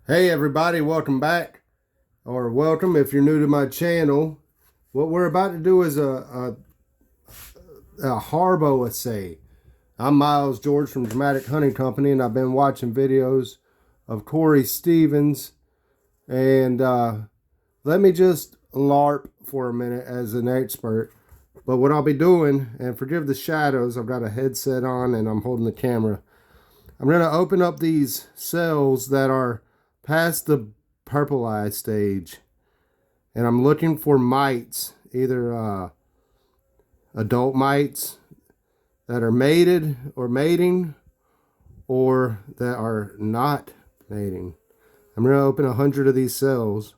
Hey everybody, welcome back, or welcome if you're new to my channel. What we're about to do is a HARBO assay. I'm Miles George from Dramatic Hunting Company, and I've been watching videos of Cory Stevens. And let me just LARP for a minute as an expert. But what I'll be doing, and forgive the shadows, I've got a headset on and I'm holding the camera. I'm going to open up these cells that are past the purple eye stage, and I'm looking for mites, either adult mites that are mated or mating, or that are not mating. I'm going to open 100 of these cells,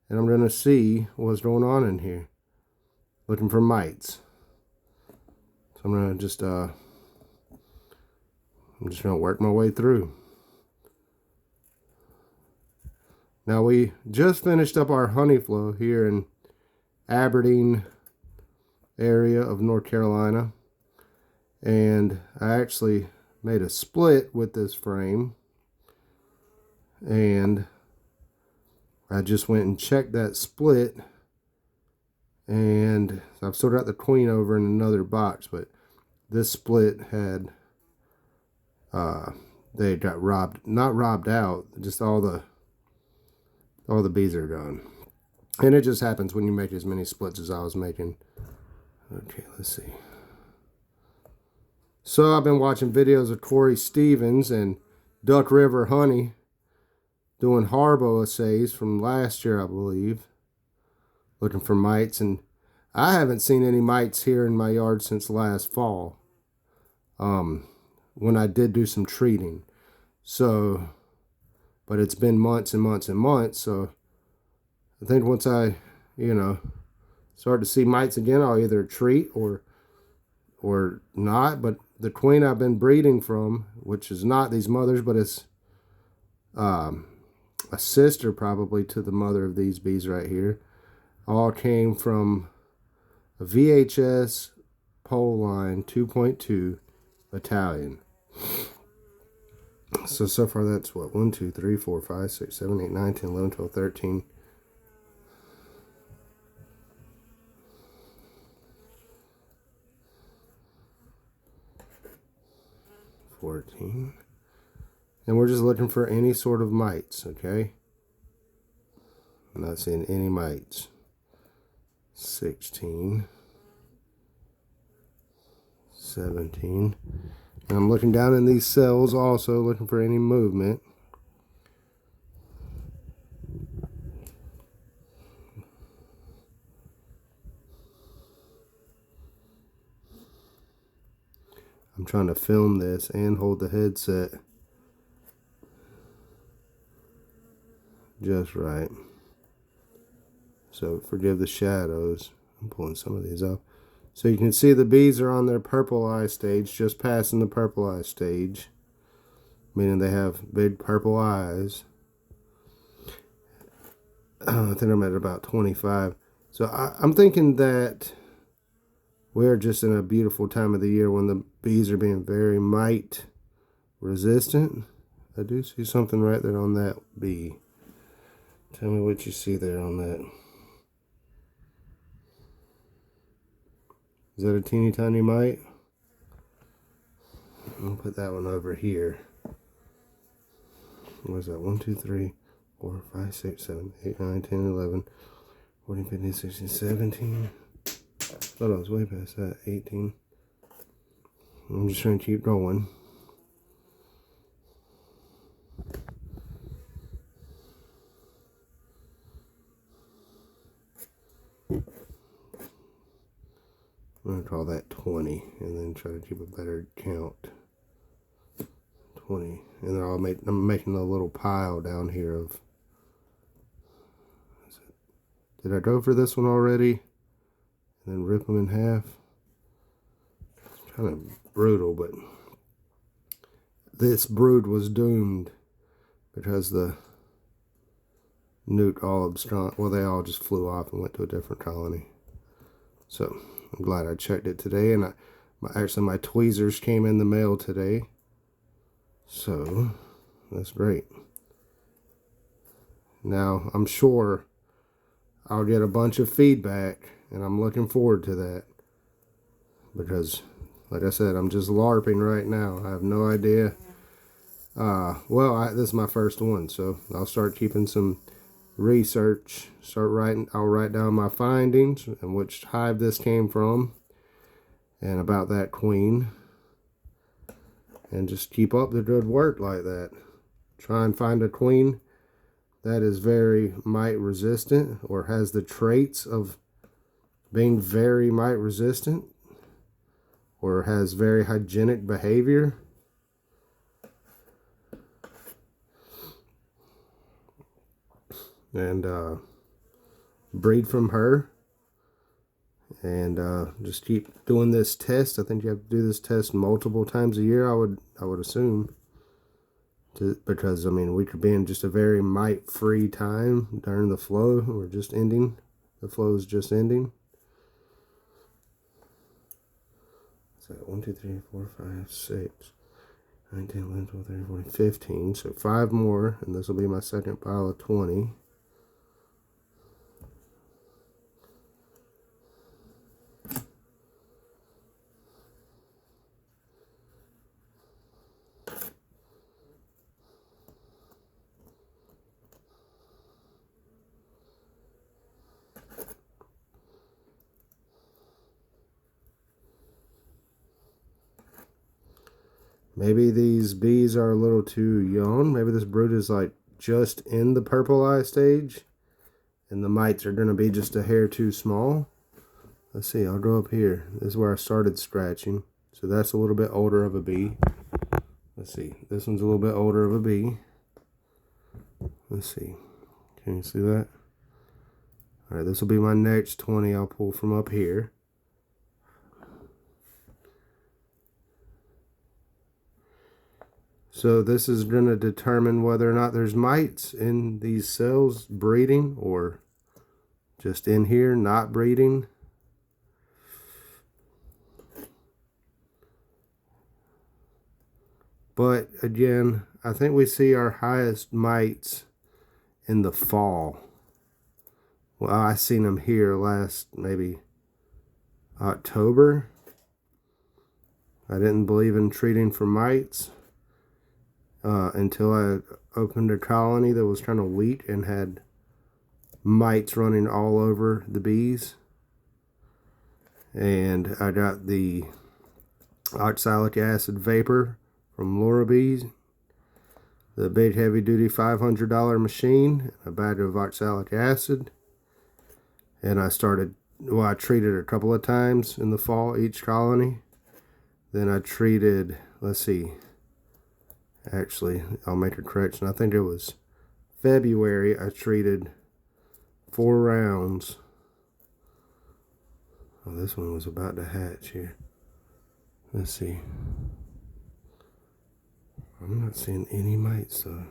and I'm going to see what's going on in here, looking for mites. So I'm going to just going to work my way through. Now, we just finished up our honey flow here in Aberdeen area of North Carolina, and I actually made a split with this frame, and I just went and checked that split, and I've still got the queen over in another box, but this split had they got not robbed out, just all the bees are gone. And it just happens when you make as many splits as I was making. Okay, let's see. So I've been watching videos of Cory Stevens and Duck River Honey doing HARBO assays from last year, I believe, looking for mites. And I haven't seen any mites here in my yard since last fall, when I did do some treating. So, but it's been months and months and months, so I think once I, start to see mites again, I'll either treat or not. But the queen I've been breeding from, which is not these mothers, but it's a sister probably to the mother of these bees right here, all came from a VHS pole line 2.2 battalion. So far that's what, 1, 2, 3, 4, 5, 6, 7, 8, 9, 10, 11, 12, 13. 14. And we're just looking for any sort of mites, okay? I'm not seeing any mites. 16. 17. And I'm looking down in these cells also, looking for any movement. I'm trying to film this and hold the headset just right. So forgive the shadows. I'm pulling some of these up. So you can see the bees are on their purple eye stage, just passing the purple eye stage, meaning they have big purple eyes. I think I'm at about 25. So I'm thinking that we're just in a beautiful time of the year when the bees are being very mite resistant. I do see something right there on that bee. Tell me what you see there on that. Is that a teeny tiny mite? I'll put that one over here. What is that? 1, 2, 3, 4, 5, 6, 7, 8, 9, 10, 11, 14, 15, 16, 17. Thought I was way past that. 18. I'm just trying to keep going. I'm going to call that 20 and then try to keep a better count. 20. And then I'm making a little pile down here of... Did I go for this one already? And then rip them in half? It's kind of brutal, but this brood was doomed because the newt all absconded. Well, they all just flew off and went to a different colony. So I'm glad I checked it today, and actually my tweezers came in the mail today, so that's great. Now, I'm sure I'll get a bunch of feedback, and I'm looking forward to that. Because, like I said, I'm just LARPing right now. I have no idea. Well, this is my first one, so I'll start keeping some research. I'll write down my findings and which hive this came from, and about that queen. And just keep up the good work like that. Try and find a queen that is very mite resistant, or has the traits of being very mite resistant, or has very hygienic behavior. And breed from her. And just keep doing this test. I think you have to do this test multiple times a year, I would assume. Because, I mean, we could be in just a very mite-free time during the flow. We're just ending. The flow is just ending. So 1, 2, 3, 4, 5, 6, 9, 10, 11, 12, 13, 14, 15. So 5 more, and this will be my second pile of 20. Maybe these bees are a little too young. Maybe this brood is like just in the purple eye stage, and the mites are going to be just a hair too small. Let's see, I'll go up here. This is where I started scratching. So that's a little bit older of a bee. Let's see, this one's a little bit older of a bee. Let's see, can you see that? All right, this will be my next 20 I'll pull from up here. So this is going to determine whether or not there's mites in these cells breeding, or just in here not breeding. But again, I think we see our highest mites in the fall. Well, I seen them here last maybe October. I didn't believe in treating for mites until I opened a colony that was kind of weak and had mites running all over the bees. And I got the oxalic acid vapor from Laura Bees, the big heavy duty $500 machine, a bag of oxalic acid. And I treated a couple of times in the fall, each colony. Then I treated, let's see, actually, I'll make a correction. I think it was February, I treated 4 rounds. Oh, this one was about to hatch here. Let's see. I'm not seeing any mites though.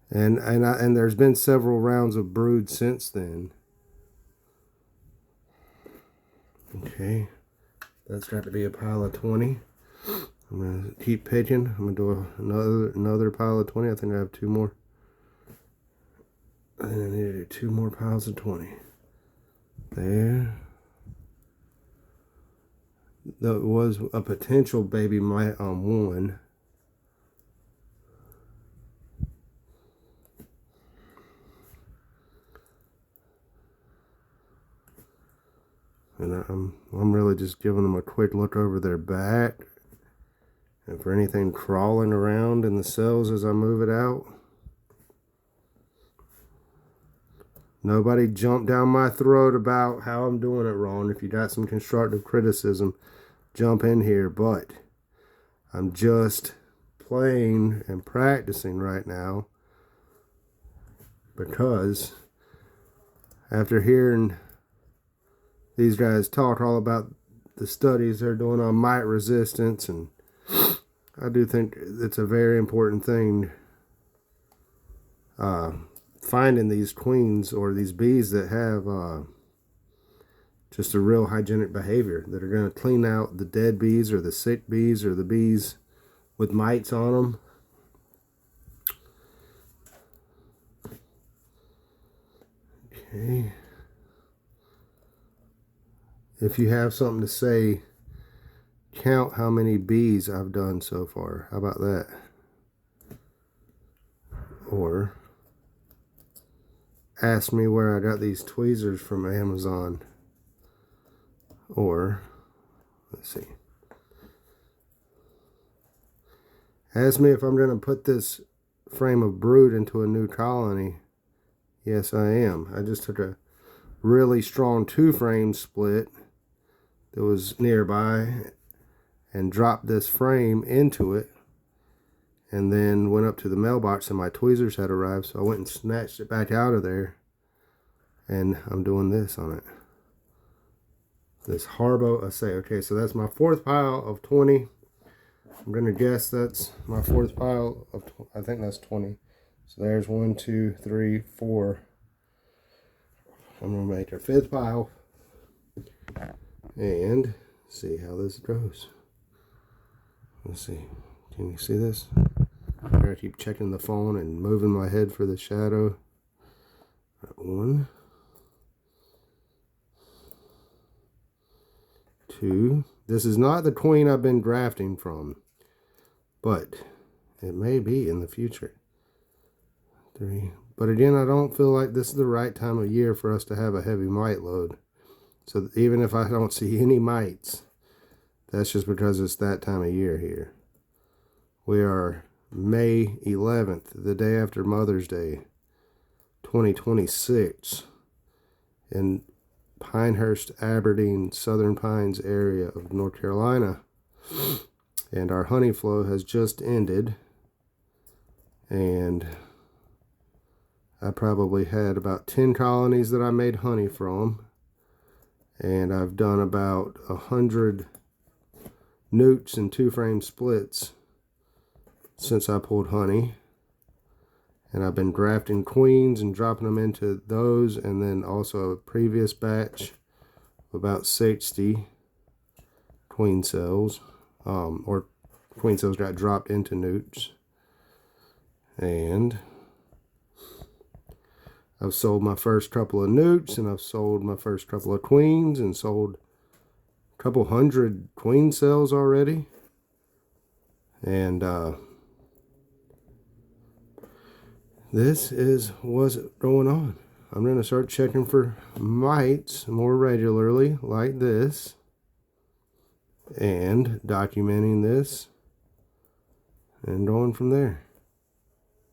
And there's been several rounds of brood since then. Okay, that's got to be a pile of 20. I'm gonna keep picking. I'm gonna do another pile of 20. I think I have 2 more. And I need to do 2 more piles of 20. There. That was a potential baby mite on one. And I'm really just giving them a quick look over their back, and for anything crawling around in the cells as I move it out. Nobody jump down my throat about how I'm doing it wrong. If you got some constructive criticism, jump in here. But I'm just playing and practicing right now, because after hearing these guys talk all about the studies they're doing on mite resistance, and I do think it's a very important thing, finding these queens or these bees that have just a real hygienic behavior, that are going to clean out the dead bees or the sick bees or the bees with mites on them. Okay. If you have something to say, count how many bees I've done so far. How about that? Or ask me where I got these tweezers from Amazon. Or, let's see. Ask me if I'm going to put this frame of brood into a new colony. Yes, I am. I just took a really strong 2-frame split that was nearby and dropped this frame into it, and then went up to the mailbox and my tweezers had arrived, so I went and snatched it back out of there, and I'm doing this on it. This HARBO Assay. Okay, so that's my 4th pile of 20. I'm gonna guess that's my 4th pile of, I think that's 20. So there's 1, 2, 3, 4. I'm gonna make a 5th pile and see how this goes. Let's see. Can you see this? I gotta keep checking the phone and moving my head for the shadow. 1, 2. This is not the queen I've been grafting from, but it may be in the future. 3. But again, I don't feel like this is the right time of year for us to have a heavy mite load. So even if I don't see any mites, that's just because it's that time of year here. We are May 11th, the day after Mother's Day, 2026, in Pinehurst, Aberdeen, Southern Pines area of North Carolina. And our honey flow has just ended, and I probably had about 10 colonies that I made honey from, and I've done about 100 newts and 2-frame splits since I pulled honey. And I've been grafting queens and dropping them into those, and then also a previous batch of about 60 queen cells, or queen cells got dropped into newts. And I've sold my first couple of newts, and I've sold my first couple of queens, and sold a couple hundred queen cells already. And this is what's going on. I'm going to start checking for mites more regularly, like this, and documenting this, and going from there.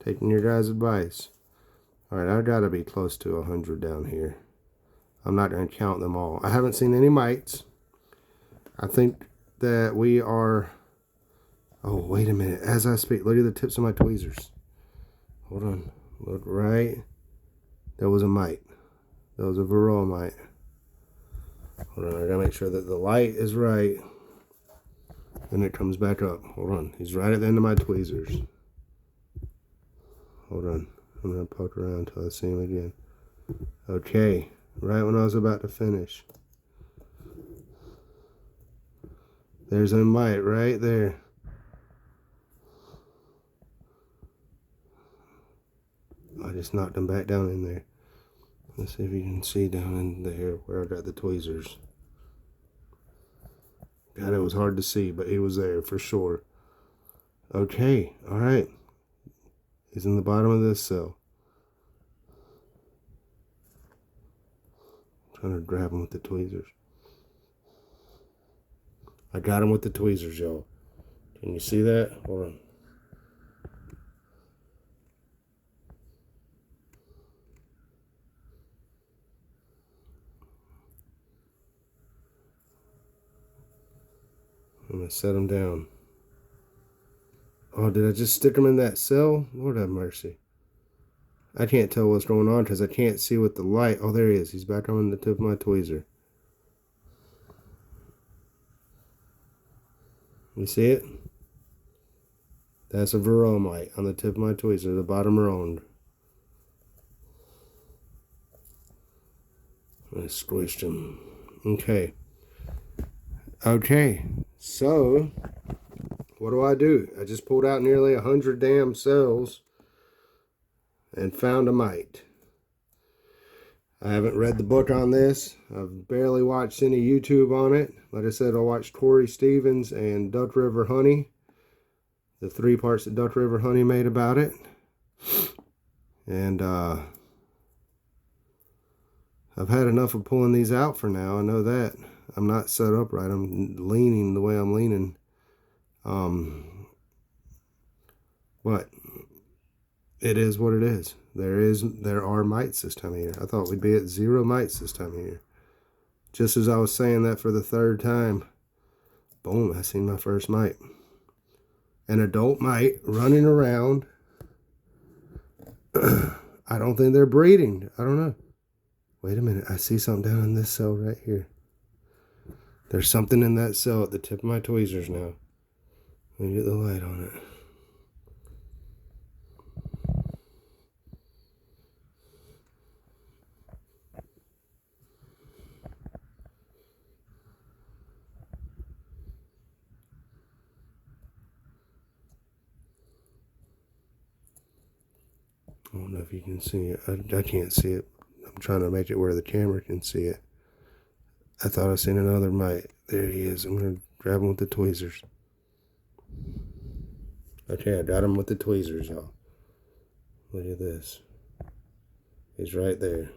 Taking your guys' advice. Alright, I've got to be close to 100 down here. I'm not going to count them all. I haven't seen any mites. I think that we are... Oh, wait a minute. As I speak, look at the tips of my tweezers. Hold on. Look right. There was a mite. That was a varroa mite. Hold on. I got to make sure that the light is right. Then it comes back up. Hold on. He's right at the end of my tweezers. Hold on. I'm going to poke around until I see him again. Okay. Right when I was about to finish. There's a mite right there. I just knocked him back down in there. Let's see if you can see down in there where I got the tweezers. God, it was hard to see, but he was there for sure. Okay. Alright. He's in the bottom of this cell. I'm trying to grab him with the tweezers. I got him with the tweezers, y'all. Can you see that? Hold on. I'm going to set him down. Oh, did I just stick him in that cell? Lord have mercy. I can't tell what's going on because I can't see with the light. Oh, there he is. He's back on the tip of my tweezer. You see it? That's a varroa mite on the tip of my tweezer, the bottom round. I squished him. Okay. Okay. So, what do? I just pulled out nearly 100 damn cells and found a mite. I haven't read the book on this. I've barely watched any YouTube on it. Like I said, I watched Cory Stevens and Duck River Honey, the 3 parts that Duck River Honey made about it. And I've had enough of pulling these out for now. I know that. I'm not set up right. I'm leaning the way I'm leaning. But it is what it is. There are mites this time of year. I thought we'd be at 0 mites this time of year. Just as I was saying that for the 3rd time, boom, I seen my first mite. An adult mite running around. I don't think they're breeding. I don't know. Wait a minute. I see something down in this cell right here. There's something in that cell at the tip of my tweezers now. Let me get the light on it. I don't know if you can see it. I can't see it. I'm trying to make it where the camera can see it. I thought I seen another mite. There he is. I'm going to grab him with the tweezers. Okay, I got him with the tweezers, y'all. Look at this. He's right there.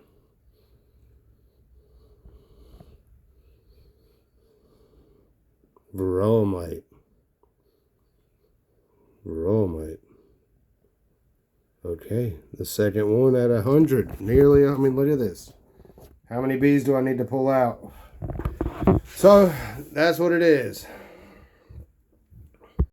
Varroa mite. Okay, the second one at 100. Nearly, I mean, look at this. How many bees do I need to pull out? So, that's what it is.